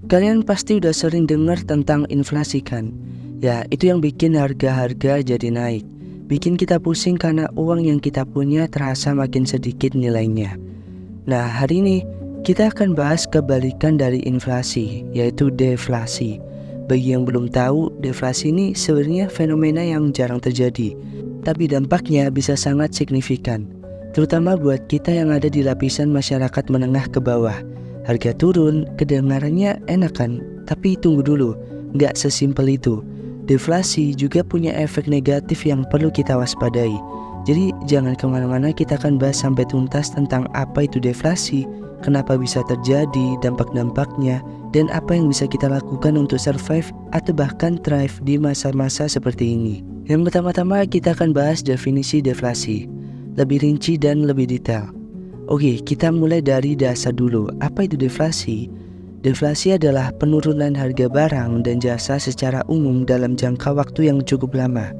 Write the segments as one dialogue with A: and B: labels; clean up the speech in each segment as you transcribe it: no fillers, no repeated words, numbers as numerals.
A: Kalian pasti udah sering dengar tentang inflasi kan? Ya, itu yang bikin harga-harga jadi naik. Bikin kita pusing karena uang yang kita punya terasa makin sedikit nilainya. Nah, hari ini kita akan bahas kebalikan dari inflasi, yaitu deflasi. Bagi yang belum tahu, deflasi ini sebenarnya fenomena yang jarang terjadi, tapi dampaknya bisa sangat signifikan, terutama buat kita yang ada di lapisan masyarakat menengah ke bawah. Harga turun, kedengarannya enak kan? Tapi tunggu dulu, nggak sesimpel itu. Deflasi juga punya efek negatif yang perlu kita waspadai. Jadi jangan kemana-mana, kita akan bahas sampai tuntas tentang apa itu deflasi, kenapa bisa terjadi, dampak-dampaknya, dan apa yang bisa kita lakukan untuk survive atau bahkan thrive di masa-masa seperti ini. Yang pertama-tama kita akan bahas definisi deflasi, lebih rinci dan lebih detail. Oke, kita mulai dari dasar dulu. Apa itu deflasi? Deflasi adalah penurunan harga barang dan jasa secara umum dalam jangka waktu yang cukup lama.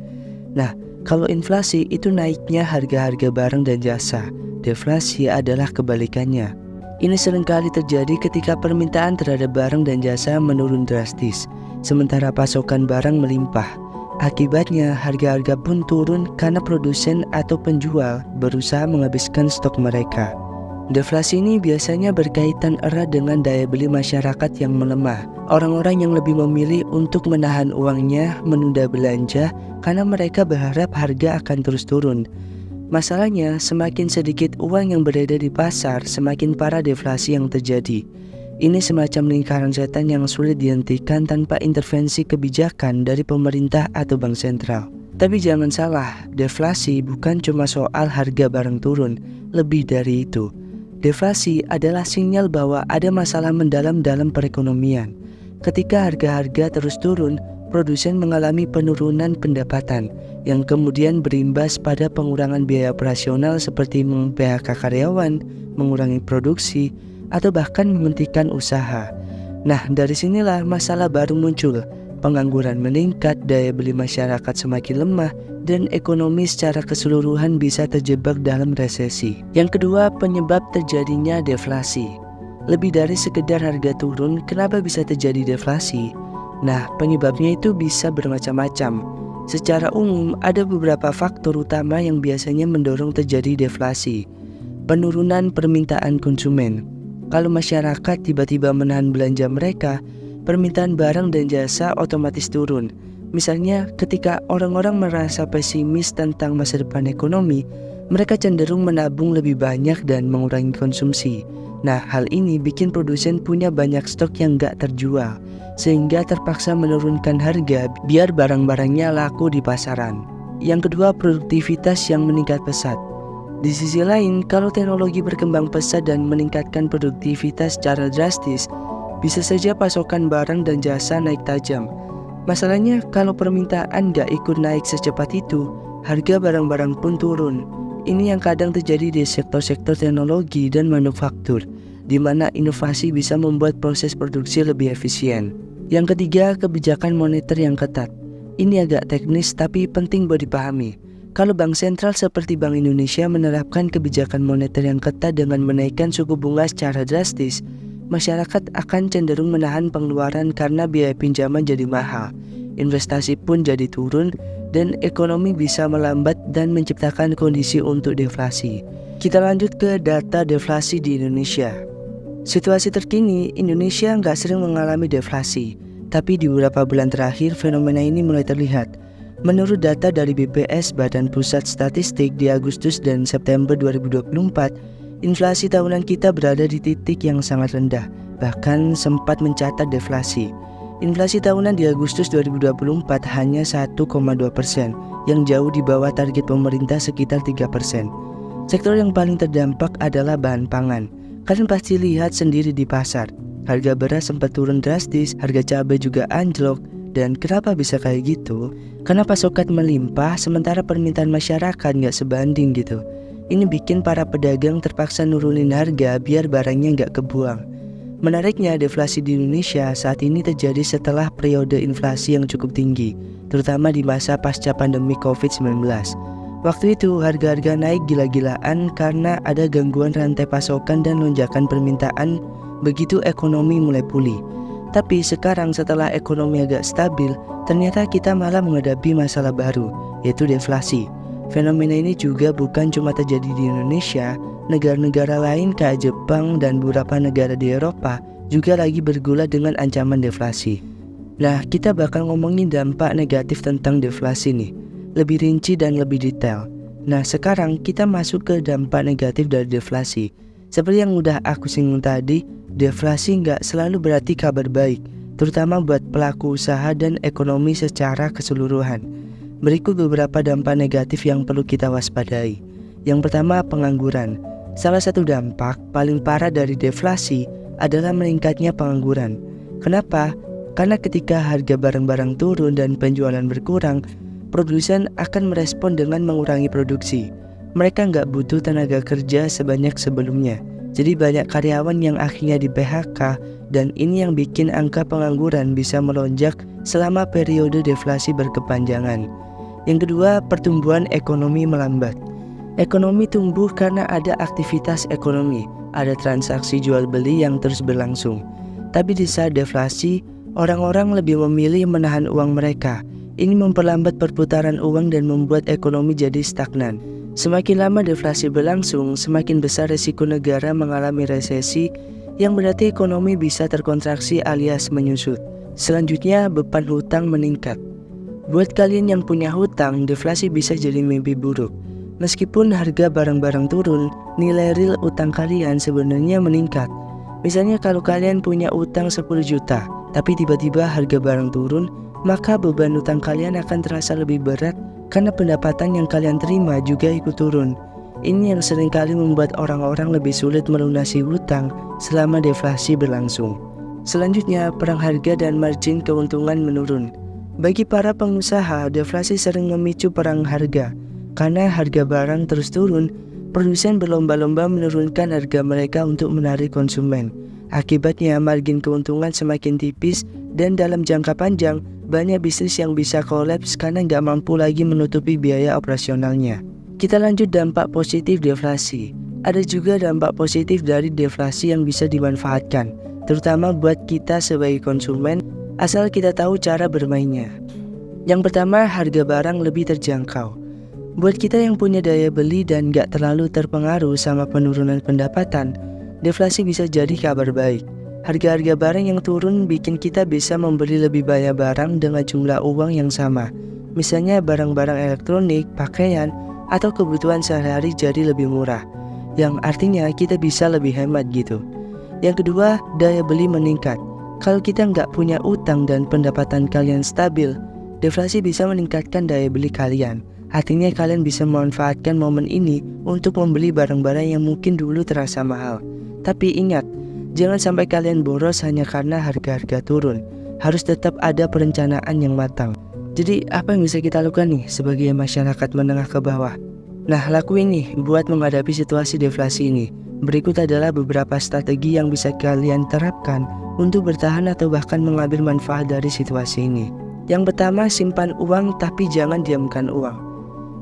A: Nah, kalau inflasi itu naiknya harga-harga barang dan jasa. Deflasi adalah kebalikannya. Ini seringkali terjadi ketika permintaan terhadap barang dan jasa menurun drastis, sementara pasokan barang melimpah. Akibatnya, harga-harga pun turun karena produsen atau penjual berusaha menghabiskan stok mereka. Deflasi ini biasanya berkaitan erat dengan daya beli masyarakat yang melemah. Orang-orang yang lebih memilih untuk menahan uangnya, menunda belanja, karena mereka berharap harga akan terus turun. Masalahnya, semakin sedikit uang yang beredar di pasar, semakin parah deflasi yang terjadi. Ini semacam lingkaran setan yang sulit dihentikan tanpa intervensi kebijakan dari pemerintah atau bank sentral. Tapi jangan salah, deflasi bukan cuma soal harga barang turun, lebih dari itu. Deflasi adalah sinyal bahwa ada masalah mendalam dalam perekonomian. Ketika harga-harga terus turun, produsen mengalami penurunan pendapatan, yang kemudian berimbas pada pengurangan biaya operasional seperti mem-PHK karyawan, mengurangi produksi, atau bahkan menghentikan usaha. Nah, dari sinilah masalah baru muncul. Pengangguran meningkat, daya beli masyarakat semakin lemah, dan ekonomi secara keseluruhan bisa terjebak dalam resesi. Yang kedua, penyebab terjadinya deflasi. Lebih dari sekedar harga turun, kenapa bisa terjadi deflasi? Nah, penyebabnya itu bisa bermacam-macam. Secara umum, ada beberapa faktor utama yang biasanya mendorong terjadi deflasi. Penurunan permintaan konsumen. Kalau masyarakat tiba-tiba menahan belanja mereka, permintaan barang dan jasa otomatis turun. Misalnya, ketika orang-orang merasa pesimis tentang masa depan ekonomi, mereka cenderung menabung lebih banyak dan mengurangi konsumsi. Nah, hal ini bikin produsen punya banyak stok yang gak terjual, sehingga terpaksa menurunkan harga biar barang-barangnya laku di pasaran. Yang kedua, produktivitas yang meningkat pesat. Di sisi lain, kalau teknologi berkembang pesat dan meningkatkan produktivitas secara drastis, bisa saja pasokan barang dan jasa naik tajam. Masalahnya, kalau permintaan gak ikut naik secepat itu, harga barang-barang pun turun. Ini yang kadang terjadi di sektor-sektor teknologi dan manufaktur, di mana inovasi bisa membuat proses produksi lebih efisien. Yang ketiga, kebijakan moneter yang ketat. Ini agak teknis tapi penting buat dipahami. Kalau bank sentral seperti Bank Indonesia menerapkan kebijakan moneter yang ketat dengan menaikkan suku bunga secara drastis, masyarakat akan cenderung menahan pengeluaran karena biaya pinjaman jadi mahal, investasi pun jadi turun, dan ekonomi bisa melambat dan menciptakan kondisi untuk deflasi. Kita lanjut ke data deflasi di Indonesia. Situasi terkini, Indonesia nggak sering mengalami deflasi, tapi di beberapa bulan terakhir fenomena ini mulai terlihat. Menurut data dari BPS Badan Pusat Statistik di Agustus dan September 2024, inflasi tahunan kita berada di titik yang sangat rendah, bahkan sempat mencatat deflasi. Inflasi tahunan di Agustus 2024 hanya 1,2%, yang jauh di bawah target pemerintah sekitar 3%. Sektor yang paling terdampak adalah bahan pangan. Kalian pasti lihat sendiri di pasar, harga beras sempat turun drastis, harga cabai juga anjlok. Dan kenapa bisa kayak gitu? Karena pasokan melimpah sementara permintaan masyarakat nggak sebanding gitu. Ini bikin para pedagang terpaksa nurunin harga biar barangnya nggak kebuang. Menariknya, deflasi di Indonesia saat ini terjadi setelah periode inflasi yang cukup tinggi, terutama di masa pasca pandemi COVID-19. Waktu itu harga-harga naik gila-gilaan karena ada gangguan rantai pasokan dan lonjakan permintaan begitu ekonomi mulai pulih. Tapi sekarang setelah ekonomi agak stabil, ternyata kita malah menghadapi masalah baru, yaitu deflasi. Fenomena ini juga bukan cuma terjadi di Indonesia, negara-negara lain kayak Jepang dan beberapa negara di Eropa juga lagi bergulat dengan ancaman deflasi. Nah, kita bakal ngomongin dampak negatif tentang deflasi nih, lebih rinci dan lebih detail. Nah, sekarang kita masuk ke dampak negatif dari deflasi. Seperti yang udah aku singgung tadi, deflasi nggak selalu berarti kabar baik, terutama buat pelaku usaha dan ekonomi secara keseluruhan. Berikut beberapa dampak negatif yang perlu kita waspadai. Yang pertama, pengangguran. Salah satu dampak paling parah dari deflasi adalah meningkatnya pengangguran. Kenapa? Karena ketika harga barang-barang turun dan penjualan berkurang, produsen akan merespon dengan mengurangi produksi. Mereka nggak butuh tenaga kerja sebanyak sebelumnya. Jadi banyak karyawan yang akhirnya di PHK, dan ini yang bikin angka pengangguran bisa melonjak selama periode deflasi berkepanjangan. Yang kedua, pertumbuhan ekonomi melambat. Ekonomi tumbuh karena ada aktivitas ekonomi, ada transaksi jual beli yang terus berlangsung. Tapi di saat deflasi, orang-orang lebih memilih menahan uang mereka. Ini memperlambat perputaran uang dan membuat ekonomi jadi stagnan. Semakin lama deflasi berlangsung, semakin besar resiko negara mengalami resesi, yang berarti ekonomi bisa terkontraksi alias menyusut. Selanjutnya, beban hutang meningkat. Buat kalian yang punya hutang, deflasi bisa jadi mimpi buruk. Meskipun harga barang-barang turun, nilai real utang kalian sebenarnya meningkat. Misalnya kalau kalian punya utang 10 juta, tapi tiba-tiba harga barang turun, maka beban utang kalian akan terasa lebih berat karena pendapatan yang kalian terima juga ikut turun. Ini yang seringkali membuat orang-orang lebih sulit melunasi hutang selama deflasi berlangsung. Selanjutnya, perang harga dan margin keuntungan menurun. Bagi para pengusaha, deflasi sering memicu perang harga. Karena harga barang terus turun, produsen berlomba-lomba menurunkan harga mereka untuk menarik konsumen. Akibatnya, margin keuntungan semakin tipis dan dalam jangka panjang, banyak bisnis yang bisa kolaps karena nggak mampu lagi menutupi biaya operasionalnya. Kita lanjut dampak positif deflasi. Ada juga dampak positif dari deflasi yang bisa dimanfaatkan, terutama buat kita sebagai konsumen, asal kita tahu cara bermainnya. Yang pertama, harga barang lebih terjangkau. Buat kita yang punya daya beli dan gak terlalu terpengaruh sama penurunan pendapatan, deflasi bisa jadi kabar baik. Harga-harga barang yang turun bikin kita bisa membeli lebih banyak barang dengan jumlah uang yang sama. Misalnya barang-barang elektronik, pakaian, atau kebutuhan sehari-hari jadi lebih murah, yang artinya kita bisa lebih hemat gitu. Yang kedua, daya beli meningkat. Kalau kita nggak punya utang dan pendapatan kalian stabil, deflasi bisa meningkatkan daya beli kalian. Artinya kalian bisa memanfaatkan momen ini untuk membeli barang-barang yang mungkin dulu terasa mahal. Tapi ingat, jangan sampai kalian boros hanya karena harga-harga turun. Harus tetap ada perencanaan yang matang. Jadi apa yang bisa kita lakukan nih sebagai masyarakat menengah ke bawah? Nah, lakuin nih buat menghadapi situasi deflasi ini. Berikut adalah beberapa strategi yang bisa kalian terapkan untuk bertahan atau bahkan mengambil manfaat dari situasi ini. Yang pertama, simpan uang tapi jangan diamkan uang.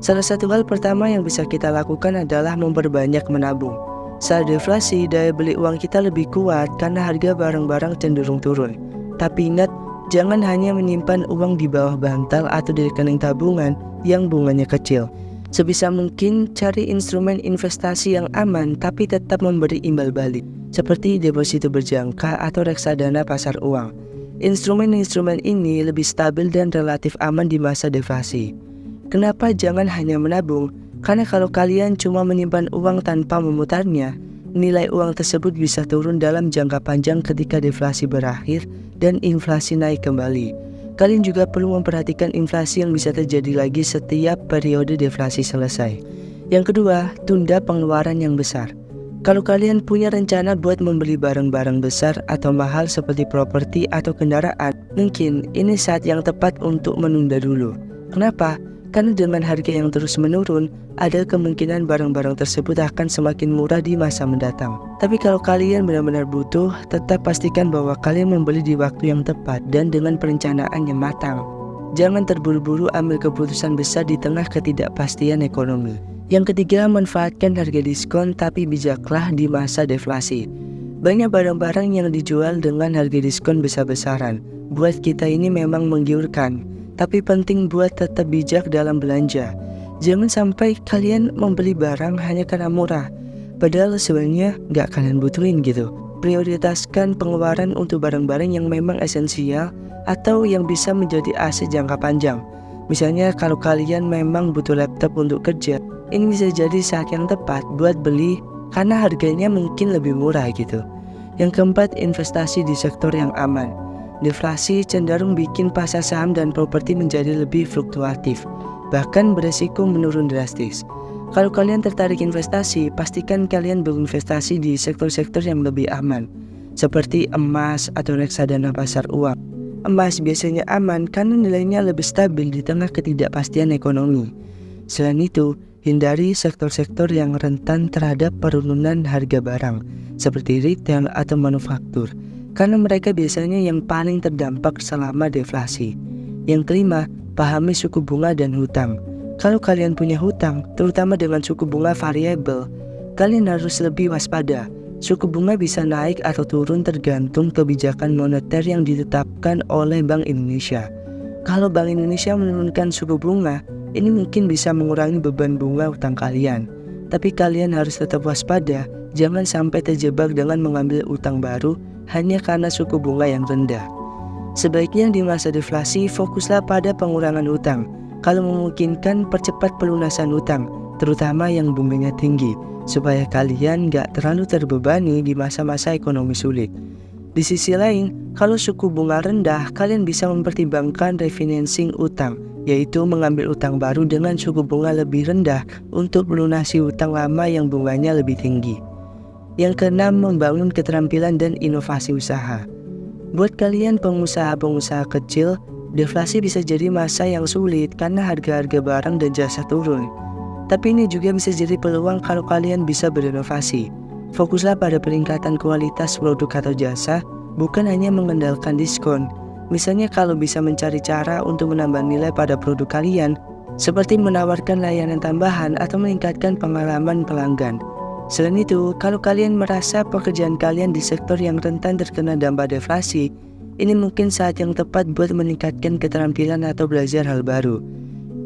A: Salah satu hal pertama yang bisa kita lakukan adalah memperbanyak menabung. Saat deflasi, daya beli uang kita lebih kuat karena harga barang-barang cenderung turun. Tapi ingat, jangan hanya menyimpan uang di bawah bantal atau di rekening tabungan yang bunganya kecil. Sebisa mungkin cari instrumen investasi yang aman tapi tetap memberi imbal balik, seperti deposito berjangka atau reksadana pasar uang. Instrumen-instrumen ini lebih stabil dan relatif aman di masa deflasi. Kenapa jangan hanya menabung? Karena kalau kalian cuma menyimpan uang tanpa memutarnya, nilai uang tersebut bisa turun dalam jangka panjang ketika deflasi berakhir dan inflasi naik kembali. Kalian juga perlu memperhatikan inflasi yang bisa terjadi lagi setiap periode deflasi selesai. Yang kedua, tunda pengeluaran yang besar. Kalau kalian punya rencana buat membeli barang-barang besar atau mahal seperti properti atau kendaraan, mungkin ini saat yang tepat untuk menunda dulu. Kenapa? Karena dengan harga yang terus menurun, ada kemungkinan barang-barang tersebut akan semakin murah di masa mendatang. Tapi kalau kalian benar-benar butuh, tetap pastikan bahwa kalian membeli di waktu yang tepat dan dengan perencanaan yang matang. Jangan terburu-buru ambil keputusan besar di tengah ketidakpastian ekonomi. Yang ketiga, manfaatkan harga diskon tapi bijaklah di masa deflasi. Banyak barang-barang yang dijual dengan harga diskon besar-besaran. Buat kita ini memang menggiurkan, tapi penting buat tetap bijak dalam belanja. Jangan sampai kalian membeli barang hanya karena murah, padahal sebenarnya nggak kalian butuhin gitu. Prioritaskan pengeluaran untuk barang-barang yang memang esensial atau yang bisa menjadi aset jangka panjang. Misalnya kalau kalian memang butuh laptop untuk kerja, ini bisa jadi saat yang tepat buat beli karena harganya mungkin lebih murah gitu. Yang keempat, investasi di sektor yang aman. Deflasi cenderung bikin pasar saham dan properti menjadi lebih fluktuatif, bahkan beresiko menurun drastis. Kalau kalian tertarik investasi, pastikan kalian berinvestasi di sektor-sektor yang lebih aman, seperti emas atau reksadana pasar uang. Emas biasanya aman karena nilainya lebih stabil di tengah ketidakpastian ekonomi. Selain itu, hindari sektor-sektor yang rentan terhadap penurunan harga barang, seperti retail atau manufaktur, karena mereka biasanya yang paling terdampak selama deflasi. Yang kelima, pahami suku bunga dan hutang. Kalau kalian punya hutang, terutama dengan suku bunga variabel, kalian harus lebih waspada. Suku bunga bisa naik atau turun tergantung kebijakan moneter yang ditetapkan oleh Bank Indonesia. Kalau Bank Indonesia menurunkan suku bunga, ini mungkin bisa mengurangi beban bunga hutang kalian. Tapi kalian harus tetap waspada, jangan sampai terjebak dengan mengambil utang baru hanya karena suku bunga yang rendah. Sebaiknya di masa deflasi fokuslah pada pengurangan hutang. Kalau memungkinkan, percepat pelunasan hutang, terutama yang bunganya tinggi, supaya kalian gak terlalu terbebani di masa-masa ekonomi sulit. Di sisi lain, kalau suku bunga rendah, kalian bisa mempertimbangkan refinancing utang, yaitu mengambil utang baru dengan suku bunga lebih rendah untuk melunasi utang lama yang bunganya lebih tinggi. Yang keenam, membangun keterampilan dan inovasi usaha. Buat kalian pengusaha-pengusaha kecil, deflasi bisa jadi masa yang sulit karena harga-harga barang dan jasa turun. Tapi ini juga bisa jadi peluang kalau kalian bisa berinovasi. Fokuslah pada peningkatan kualitas produk atau jasa, bukan hanya mengandalkan diskon. Misalnya kalau bisa mencari cara untuk menambah nilai pada produk kalian, seperti menawarkan layanan tambahan atau meningkatkan pengalaman pelanggan. Selain itu, kalau kalian merasa pekerjaan kalian di sektor yang rentan terkena dampak deflasi, ini mungkin saat yang tepat buat meningkatkan keterampilan atau belajar hal baru.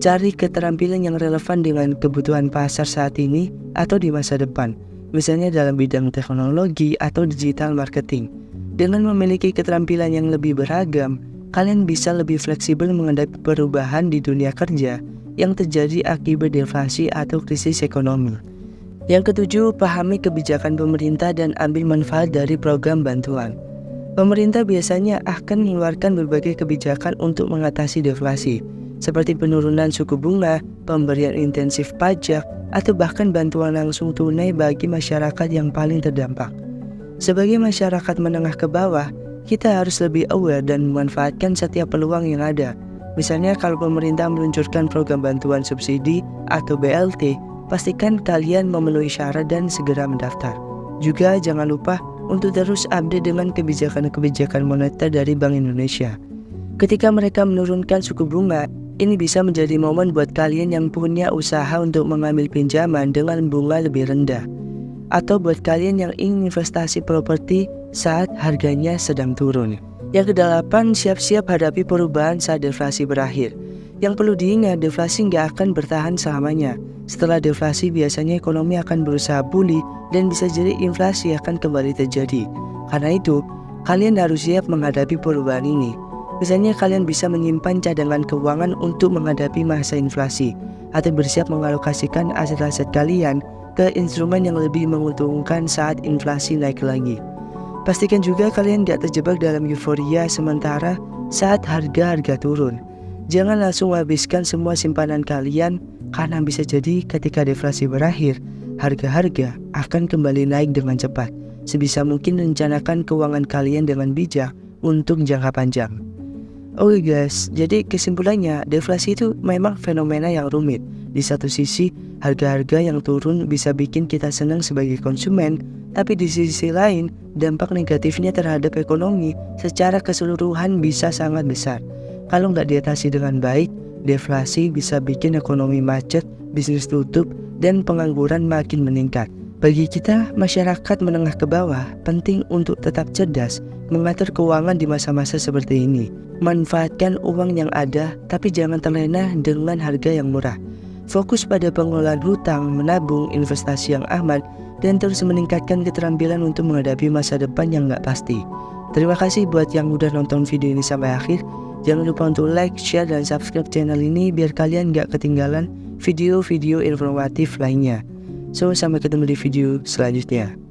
A: Cari keterampilan yang relevan dengan kebutuhan pasar saat ini atau di masa depan, misalnya dalam bidang teknologi atau digital marketing. Dengan memiliki keterampilan yang lebih beragam, kalian bisa lebih fleksibel menghadapi perubahan di dunia kerja yang terjadi akibat deflasi atau krisis ekonomi. Yang ketujuh, pahami kebijakan pemerintah dan ambil manfaat dari program bantuan. Pemerintah biasanya akan mengeluarkan berbagai kebijakan untuk mengatasi deflasi, seperti penurunan suku bunga, pemberian intensif pajak, atau bahkan bantuan langsung tunai bagi masyarakat yang paling terdampak. Sebagai masyarakat menengah ke bawah, kita harus lebih aware dan memanfaatkan setiap peluang yang ada. Misalnya kalau pemerintah meluncurkan program bantuan subsidi atau BLT, pastikan kalian memenuhi syarat dan segera mendaftar. Juga jangan lupa untuk terus update dengan kebijakan-kebijakan moneter dari Bank Indonesia. Ketika mereka menurunkan suku bunga, ini bisa menjadi momen buat kalian yang punya usaha untuk mengambil pinjaman dengan bunga lebih rendah. Atau buat kalian yang ingin investasi properti saat harganya sedang turun. Yang kedelapan, siap-siap hadapi perubahan saat deflasi berakhir. Yang perlu diingat, deflasi nggak akan bertahan selamanya. Setelah deflasi biasanya ekonomi akan berusaha pulih dan bisa jadi inflasi akan kembali terjadi. Karena itu, kalian harus siap menghadapi perubahan ini. Misalnya kalian bisa menyimpan cadangan keuangan untuk menghadapi masa inflasi, atau bersiap mengalokasikan aset-aset kalian ke instrumen yang lebih menguntungkan saat inflasi naik lagi. Pastikan juga kalian gak terjebak dalam euforia sementara saat harga-harga turun. Jangan langsung habiskan semua simpanan kalian, karena bisa jadi ketika deflasi berakhir, harga-harga akan kembali naik dengan cepat. Sebisa mungkin rencanakan keuangan kalian dengan bijak untuk jangka panjang. Oke guys, jadi kesimpulannya, deflasi itu memang fenomena yang rumit. Di satu sisi, harga-harga yang turun bisa bikin kita senang sebagai konsumen, tapi di sisi lain, dampak negatifnya terhadap ekonomi secara keseluruhan bisa sangat besar. Kalau nggak diatasi dengan baik, deflasi bisa bikin ekonomi macet, bisnis tutup, dan pengangguran makin meningkat. Bagi kita, masyarakat menengah ke bawah, penting untuk tetap cerdas mengatur keuangan di masa-masa seperti ini. Manfaatkan uang yang ada, tapi jangan terlena dengan harga yang murah. Fokus pada pengelolaan hutang, menabung, investasi yang aman, dan terus meningkatkan keterampilan untuk menghadapi masa depan yang gak pasti. Terima kasih buat yang udah nonton video ini sampai akhir. Jangan lupa untuk like, share, dan subscribe channel ini biar kalian gak ketinggalan video-video informatif lainnya. So, sampai ketemu di video selanjutnya.